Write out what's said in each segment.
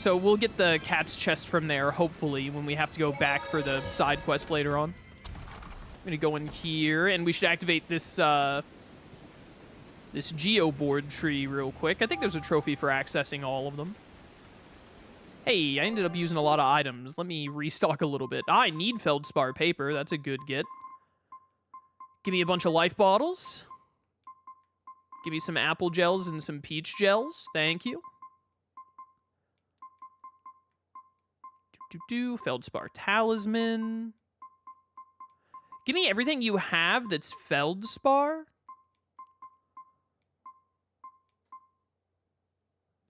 So we'll get the cat's chest from there, hopefully, when we have to go back for the side quest later on. I'm gonna go in here, and we should activate this, this geoboard tree real quick. I think there's a trophy for accessing all of them. Hey, I ended up using a lot of items. Let me restock a little bit. I need feldspar paper. That's a good get. Give me a bunch of life bottles. Give me some apple gels and some peach gels. Thank you. Feldspar talisman. Give me everything you have that's feldspar.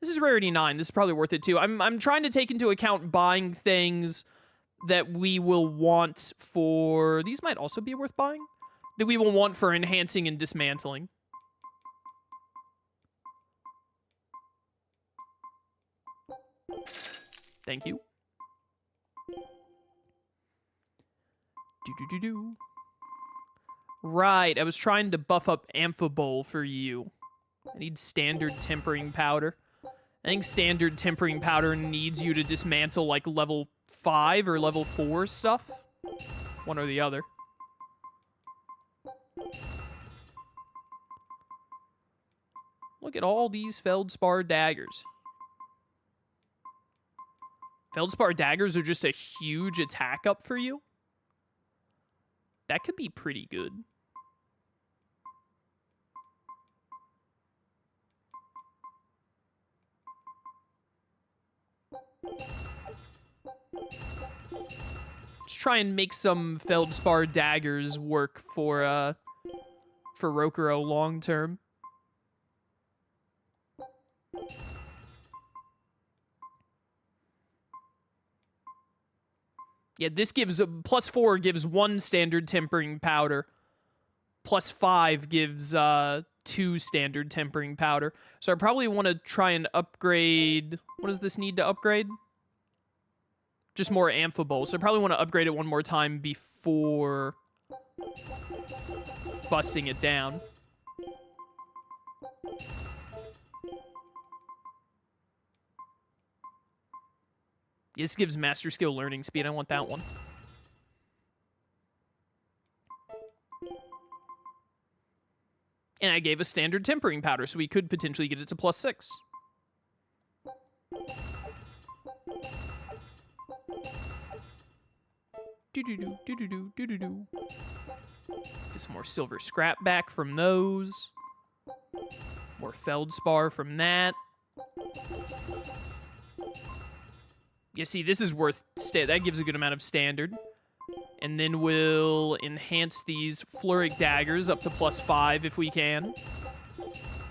This is rarity 9. This is probably worth it too. I'm trying to take into account buying things that we will want for... These might also be worth buying. That we will want for enhancing and dismantling. Thank you. Do-do-do-do. Right, I was trying to buff up Amphibole for you. I need standard tempering powder. I think standard tempering powder needs you to dismantle like level 5 or level 4 stuff. One or the other. Look at all these feldspar daggers. Feldspar daggers are just a huge attack up for you. That could be pretty good. Let's try and make some feldspar daggers work for Rokuro long term. Yeah, this gives plus 4 gives 1 standard tempering powder. Plus 5 gives 2 standard tempering powder. So I probably want to try and upgrade. What does this need to upgrade? Just more Amphibole. So I probably want to upgrade it one more time before busting it down. This gives master skill learning speed. I want that one. And I gave a standard tempering powder, so we could potentially get it to plus 6. Do-do-do, do-do-do, do-do-do. Get some more silver scrap back from those. More feldspar from that. You see, this is worth... that gives a good amount of standard. And then we'll enhance these Fluric daggers up to plus 5 if we can.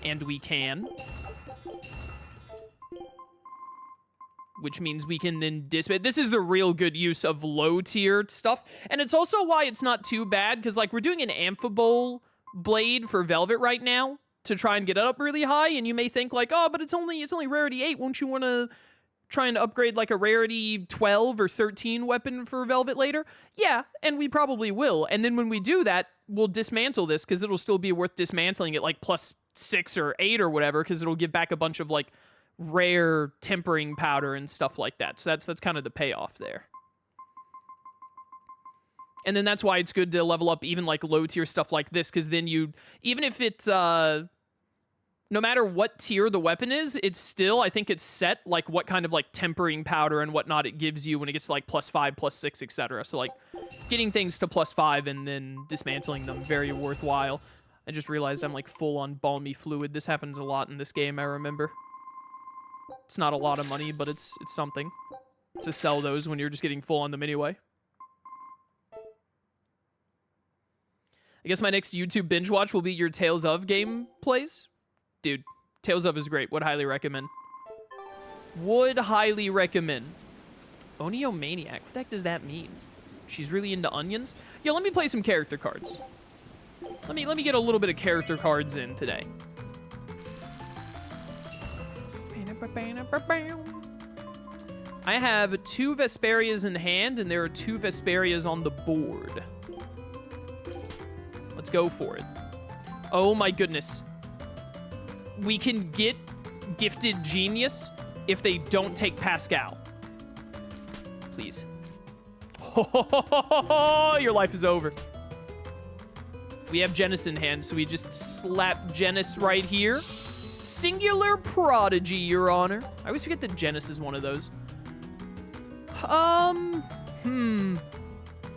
And we can. Which means we can then disband. This is the real good use of low-tier stuff. And it's also why it's not too bad, because, like, we're doing an Amphibole blade for Velvet right now to try and get it up really high, and you may think, like, oh, but it's only rarity 8. Won't you want to try and upgrade, like, a rarity 12 or 13 weapon for Velvet later? Yeah, and we probably will. And then when we do that, we'll dismantle this, because it'll still be worth dismantling at, like, plus 6 or 8 or whatever, because it'll give back a bunch of, like, rare tempering powder and stuff like that. So that's kind of the payoff there. And then that's why it's good to level up even like low tier stuff like this, because then you, even if it's no matter what tier the weapon is, it's still, I think it's set like what kind of like tempering powder and whatnot it gives you when it gets to like plus 5, plus 6, etc. So like getting things to plus 5 and then dismantling them, very worthwhile. I just realized I'm like full on balmy fluid. This happens a lot in this game, I remember. It's not a lot of money, but it's something to sell those when you're just getting full on them anyway. I guess my next YouTube binge watch will be your Tales of gameplays. Dude, Tales of is great. Would highly recommend. Would highly recommend. Oniomaniac. What the heck does that mean? She's really into onions? Yo, let me play some character cards. Let me get a little bit of character cards in today. I have 2 Vesperias in hand, and there are 2 Vesperias on the board. Let's go for it. Oh my goodness. We can get Gifted Genius if they don't take Pascal. Please. Your life is over. We have Genis in hand, so we just slap Genis right here. Singular Prodigy, Your Honor. I always forget that Genis is one of those. I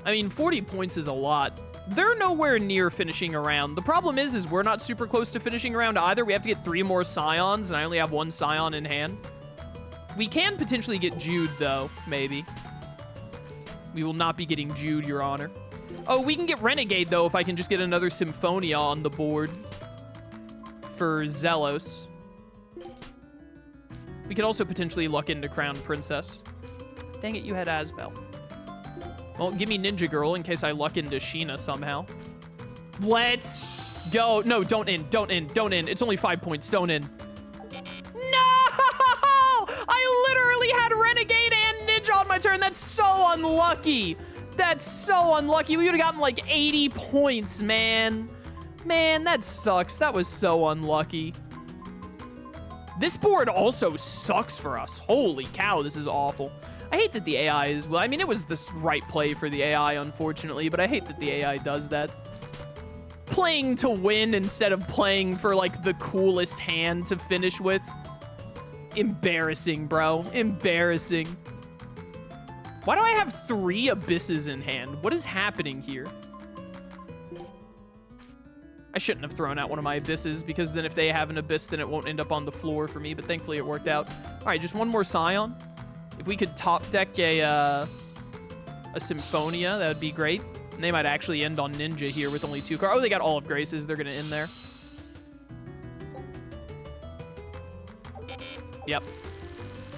mean, 40 points is a lot. They're nowhere near finishing around. The problem is we're not super close to finishing around either. We have to get 3 more Scions, and I only have 1 Scion in hand. We can potentially get Jude, though, maybe. We will not be getting Jude, Your Honor. Oh, we can get Renegade, though, if I can just get another Symphonia on the board for Zelos. We could also potentially luck into Crown Princess. Dang it, you had Asbel. Well, give me Ninja Girl in case I luck into Sheena somehow. Let's go. No, don't end, don't end, don't end. It's only 5 points, don't end. No! I literally had Renegade and Ninja on my turn. That's so unlucky. That's so unlucky. We would have gotten like 80 points, man. Man, that sucks. That was so unlucky. This board also sucks for us. Holy cow, this is awful. I hate that the AI is, well, I mean, it was the right play for the AI, unfortunately, but I hate that the AI does that. Playing to win instead of playing for, like, the coolest hand to finish with. Embarrassing, bro. Embarrassing. Why do I have 3 Abysses in hand? What is happening here? I shouldn't have thrown out one of my Abysses, because then if they have an Abyss, then it won't end up on the floor for me, but thankfully it worked out. All right, just 1 more Scion. If we could top deck a Symphonia, that would be great. And they might actually end on Ninja here with only 2 cards. Oh, they got all of Graces. They're going to end there. Yep.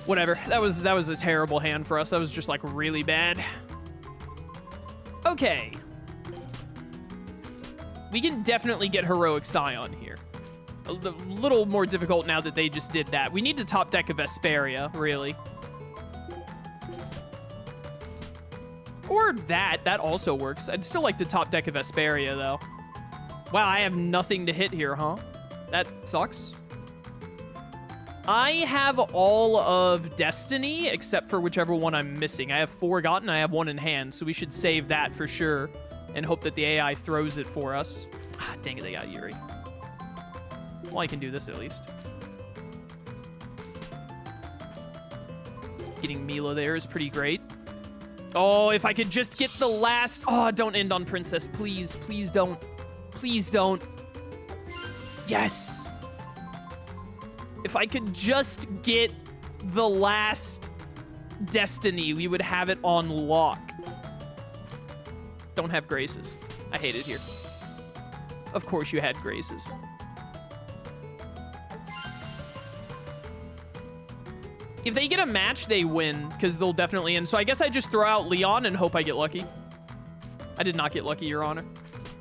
Whatever. That was a terrible hand for us. That was just, like, really bad. Okay. We can definitely get Heroic Scion here. A little more difficult now that they just did that. We need to top deck a Vesperia, really. Or that also works. I'd still like to top deck a Vesperia, though. Wow, I have nothing to hit here, huh? That sucks. I have all of Destiny, except for whichever one I'm missing. I have Forgotten, I have 1 in hand, so we should save that for sure, and hope that the AI throws it for us. Ah, dang it, they got Yuri. Well, I can do this at least. Getting Mila there is pretty great. Oh, if I could just get the last... Oh, don't end on Princess. Please, please don't. Please don't. Yes. If I could just get the last Destiny, we would have it on lock. Don't have Graces. I hate it here. Of course you had Graces. If they get a match, they win, because they'll definitely end. So I guess I just throw out Leon and hope I get lucky. I did not get lucky, Your Honor.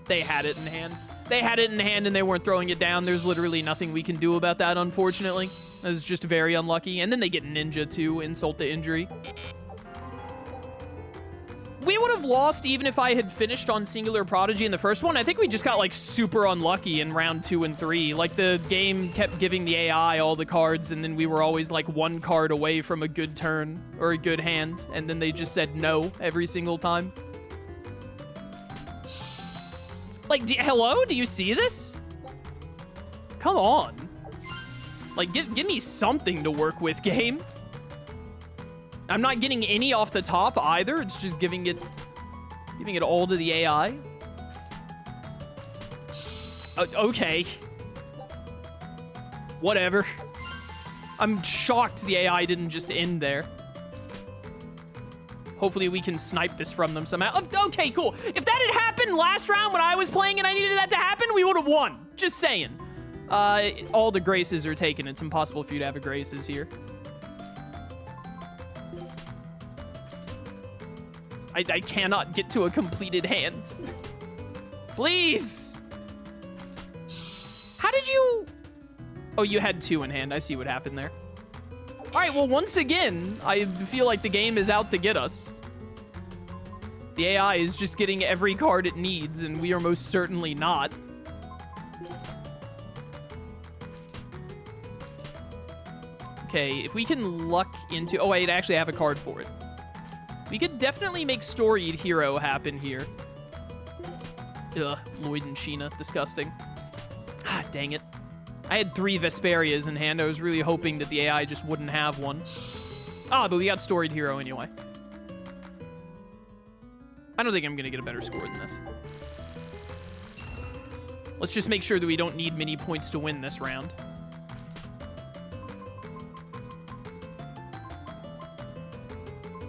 They had it in hand. They had it in hand and they weren't throwing it down. There's literally nothing we can do about that, unfortunately. That was just very unlucky. And then they get Ninja, too. Insult to injury. We would have lost even if I had finished on Singular Prodigy in the first one. I think we just got, like, super unlucky in round 2 and 3. Like, the game kept giving the AI all the cards, and then we were always, like, 1 card away from a good turn or a good hand, and then they just said no every single time. Like, hello? Do you see this? Come on. Like, give me something to work with, game. I'm not getting any off the top either. It's just giving it all to the AI. Okay. Whatever. I'm shocked the AI didn't just end there. Hopefully we can snipe this from them somehow. Okay, cool. If that had happened last round when I was playing and I needed that to happen, we would have won. Just saying. All the Graces are taken. It's impossible for you to have a Graces here. I cannot get to a completed hand. Please. How did you... Oh, you had 2 in hand. I see what happened there. All right, well, once again, I feel like the game is out to get us. The AI is just getting every card it needs, and we are most certainly not. Okay, if we can luck into... Oh, wait, I actually have a card for it. We could definitely make Storied Hero happen here. Ugh, Lloyd and Sheena. Disgusting. Ah, dang it. I had 3 Vesperias in hand. I was really hoping that the AI just wouldn't have one. Ah, but we got Storied Hero anyway. I don't think I'm going to get a better score than this. Let's just make sure that we don't need many points to win this round.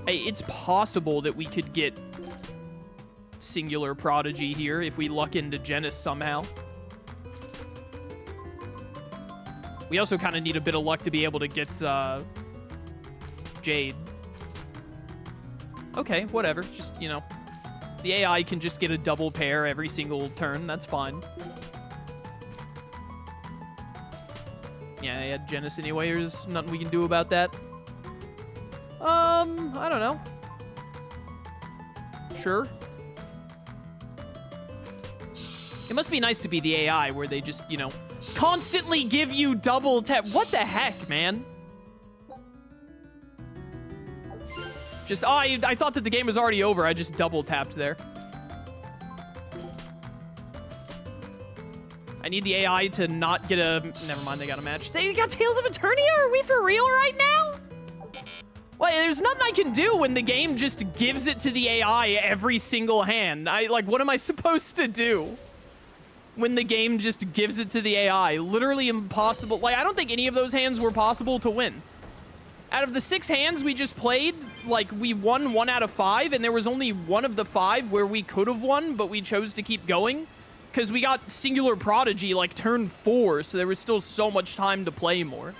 Hey, it's possible that we could get Singular Prodigy here if we luck into Genis somehow. We also kind of need a bit of luck to be able to get Jade. Okay, whatever. Just, you know, the AI can just get a double pair every single turn. That's fine. Yeah, I had Genis anyway. There's nothing we can do about that. I don't know. Sure. It must be nice to be the AI where they just, you know, constantly give you double tap. What the heck, man? Just, oh, I thought that the game was already over. I just double tapped there. I need the AI to not get a... Never mind, they got a match. They got Tales of Eternia? Are we for real right now? Well, there's nothing I can do when the game just gives it to the AI every single hand. Like, what am I supposed to do when the game just gives it to the AI? Literally impossible. Like, I don't think any of those hands were possible to win. Out of the 6 hands we just played, like, we won 1 out of 5, and there was only 1 of the 5 where we could have won, but we chose to keep going. Because we got Singular Prodigy, like, turn 4, so there was still so much time to play more.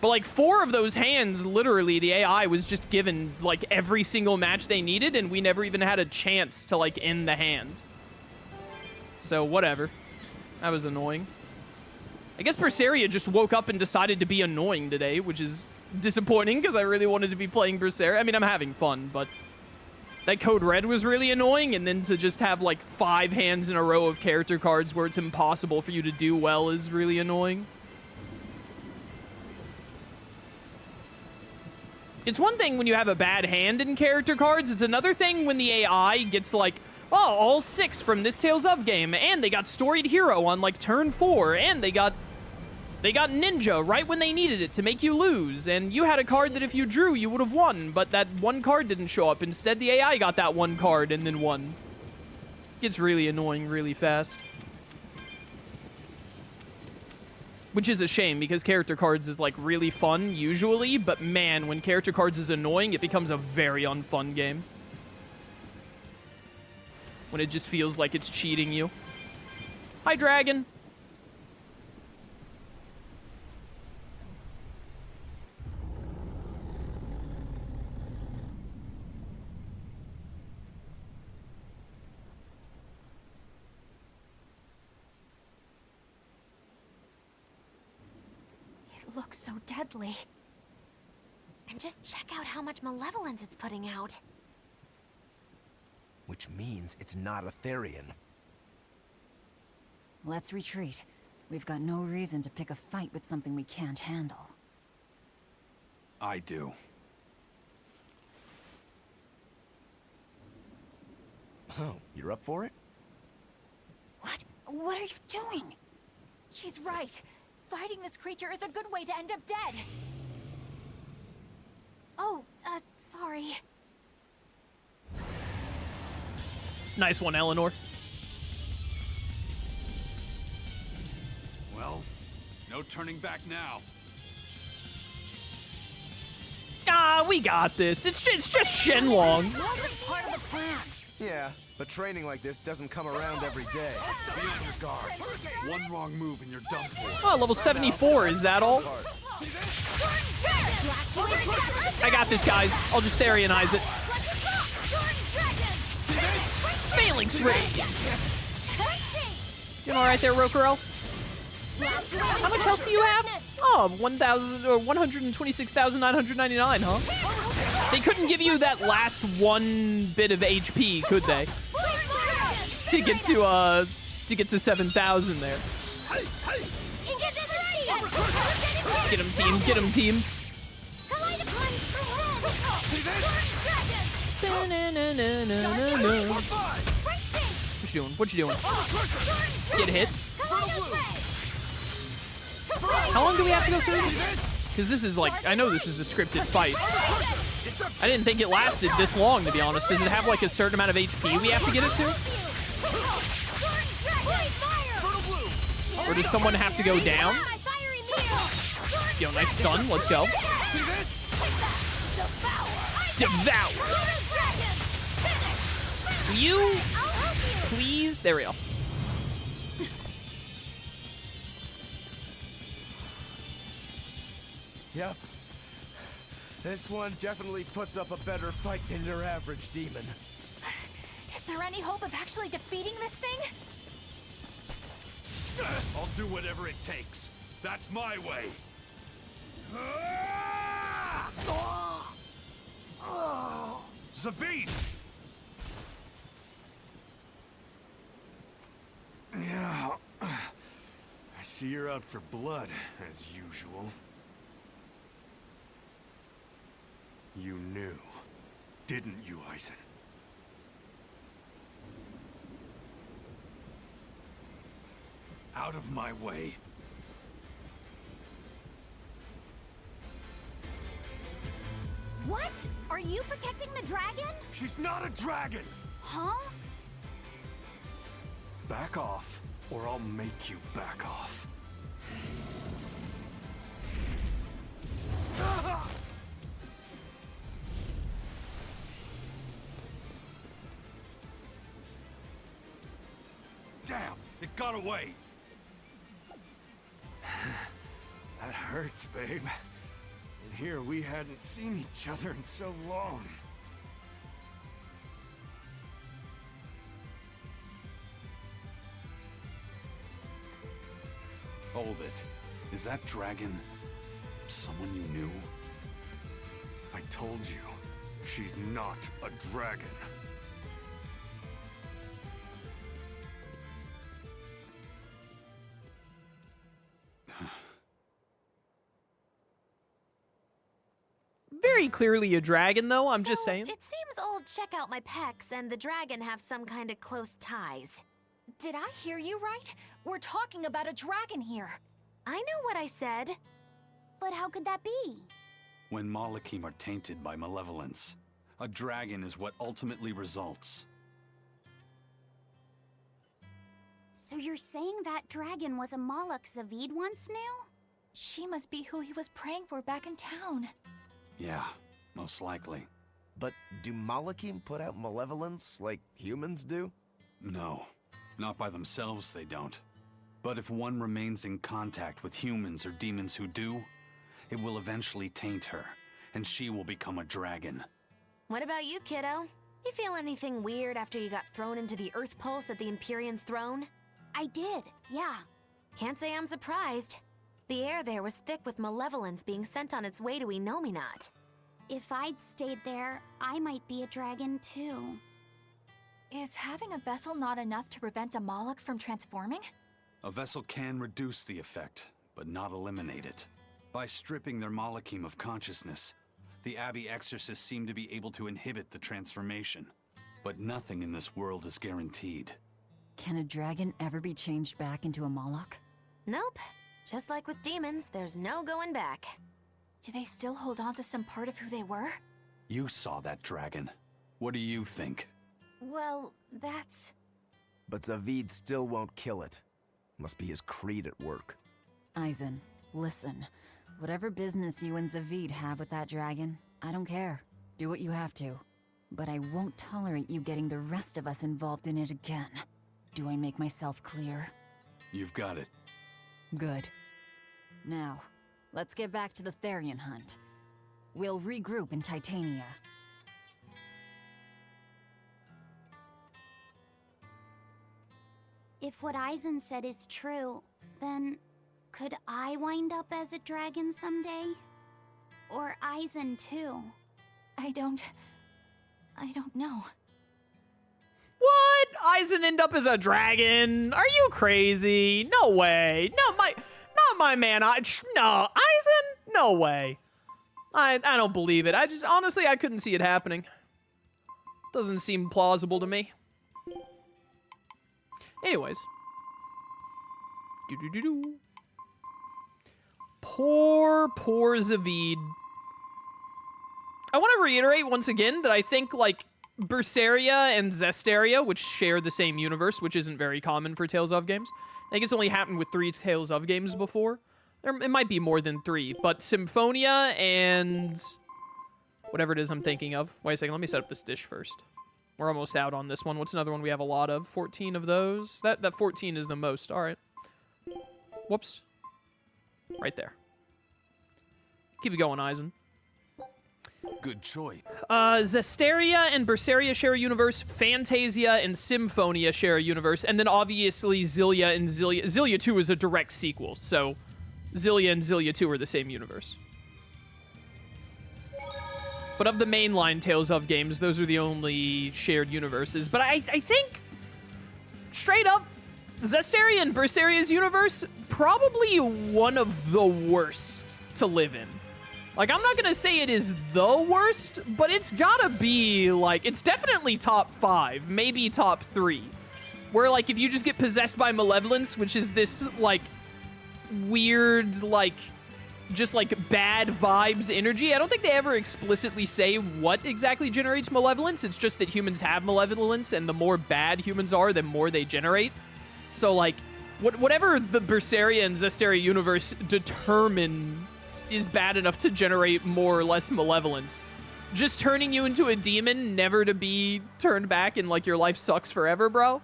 But, like, 4 of those hands, literally, the AI was just given, like, every single match they needed, and we never even had a chance to, like, end the hand. So, whatever. That was annoying. I guess Berseria just woke up and decided to be annoying today, which is disappointing, because I really wanted to be playing Berseria. I mean, I'm having fun, but that Code Red was really annoying, and then to just have, like, 5 hands in a row of character cards where it's impossible for you to do well is really annoying. It's one thing when you have a bad hand in character cards. It's another thing when the AI gets like, oh, all 6 from this Tales of game, and they got Storied Hero on like turn 4, and they got Ninja right when they needed it to make you lose, and you had a card that if you drew, you would have won, but that one card didn't show up. Instead, the AI got that one card and then won. It's really annoying really fast. Which is a shame, because character cards is, like, really fun, usually, but man, when character cards is annoying, it becomes a very unfun game. When it just feels like it's cheating you. Hi, Dragon. Looks so deadly. And just check out how much malevolence it's putting out. Which means it's not a Therian. Let's retreat. We've got no reason to pick a fight with something we can't handle. I do. Oh, you're up for it? What? What are you doing? She's right. Fighting this creature is a good way to end up dead. Oh, sorry. Nice one, Eleanor. Well, no turning back now. Ah, we got this. It's just Shenlong. Wasn't part of the plan. Yeah, but training like this doesn't come around every day. Be on your guard. One wrong move and you're done for. Oh, level 74, is that all? I got this, guys. I'll just Therianize it. Phalanx Ray. You all right there, Rokurel? How much health do you have? Oh, 1,000 or 126,999, huh? They couldn't give you that last 1 bit of HP, could they? To get to 7,000 there. Get him, team. Get him, team. What you doing? What you doing? Get hit. How long do we have to go through this? Because this is like, I know this is a scripted fight. I didn't think it lasted this long, to be honest. Does it have like a certain amount of HP we have to get it to? Or does someone have to go down? Yo, nice stun. Let's go. Devour. Will you please? There we go. Yep. This one definitely puts up a better fight than your average demon. Is there any hope of actually defeating this thing? I'll do whatever it takes. That's my way. Zaveid! Yeah. I see you're out for blood, as usual. You knew, didn't you, Eisen? Out of my way. What? Are you protecting the dragon? She's not a dragon! Huh? Back off, or I'll make you back off. Damn, it got away. That hurts, babe. And here we hadn't seen each other in so long. Hold it. Is that dragon someone you knew? I told you, she's not a dragon. Very clearly a dragon, though. I'm just saying. It seems old Check Out My Pecs and the dragon have some kind of close ties. Did I hear you right? We're talking about a dragon here. I know what I said. But how could that be? When Malachim are tainted by malevolence, a dragon is what ultimately results. So you're saying that dragon was a Malak Zaveid once knew? She must be who he was praying for back in town. Yeah, most likely. But do Malachim put out malevolence like humans do? No, not by themselves they don't. But if one remains in contact with humans or demons who do, it will eventually taint her, and she will become a dragon. What about you, kiddo? You feel anything weird after you got thrown into the Earth Pulse at the Empyrean's throne? I did, yeah. Can't say I'm surprised. The air there was thick with malevolence being sent on its way to Enominat. If I'd stayed there, I might be a dragon too. Is having a vessel not enough to prevent a Malak from transforming? A vessel can reduce the effect, but not eliminate it. By stripping their Malachim of consciousness, the Abbey exorcists seem to be able to inhibit the transformation. But nothing in this world is guaranteed. Can a dragon ever be changed back into a Moloch? Nope. Just like with demons, there's no going back. Do they still hold on to some part of who they were? You saw that dragon. What do you think? Well, that's... But Zaveid still won't kill it. Must be his creed at work. Eisen, listen. Whatever business you and Zaveid have with that dragon, I don't care. Do what you have to. But I won't tolerate you getting the rest of us involved in it again. Do I make myself clear? You've got it. Good. Now, let's get back to the Therian hunt. We'll regroup in Titania. If what Eisen said is true, then could I wind up as a dragon someday? Or Eisen too? I don't know. What? Eisen end up as a dragon? Are you crazy? No way. Not not my man. No, Aizen? No way. I don't believe it. Honestly, I couldn't see it happening. Doesn't seem plausible to me. Anyways. Poor Zaveid. I want to reiterate once again that I think, like, Berseria and Zestiria, which share the same universe, which isn't very common for Tales of games. I think it's only happened with 3 Tales of games before. It might be more than 3, but Symphonia and whatever it is I'm thinking of. Wait a second, let me set up this dish first. We're almost out on this one. What's another one we have a lot of? 14 of those? That 14 is the most. All right. Whoops. Right there. Keep it going, Aizen. Good choice. Zestiria and Berseria share a universe. Fantasia and Symphonia share a universe. And then obviously Zillia and Zillia. Zillia 2 is a direct sequel, so Zillia and Zillia 2 are the same universe. But of the mainline Tales of games, those are the only shared universes. But I think, straight up, Zestiria and Berseria's universe, probably one of the worst to live in. Like, I'm not gonna say it is the worst, but it's gotta be, like, it's definitely top 5, maybe top 3. Where, like, if you just get possessed by malevolence, which is this, like, weird, like, just, like, bad vibes energy. I don't think they ever explicitly say what exactly generates malevolence. It's just that humans have malevolence, and the more bad humans are, the more they generate. So, like, whatever the Berseria and Zestiria universe determine is bad enough to generate more or less malevolence. Just turning you into a demon, never to be turned back, and, like, your life sucks forever, bro.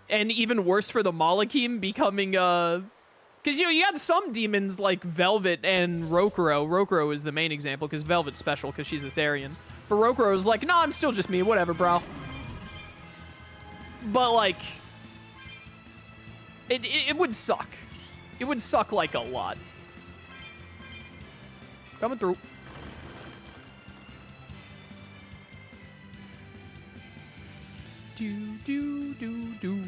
And even worse for the Malachim, becoming, because, you know, you got some demons like Velvet and Rokuro. Rokuro is the main example, because Velvet's special, because she's Etherian. But Rokuro's like, nah, I'm still just me, whatever, bro. But, like, it would suck. It would suck, like, a lot. Coming through. Do, do, do, do.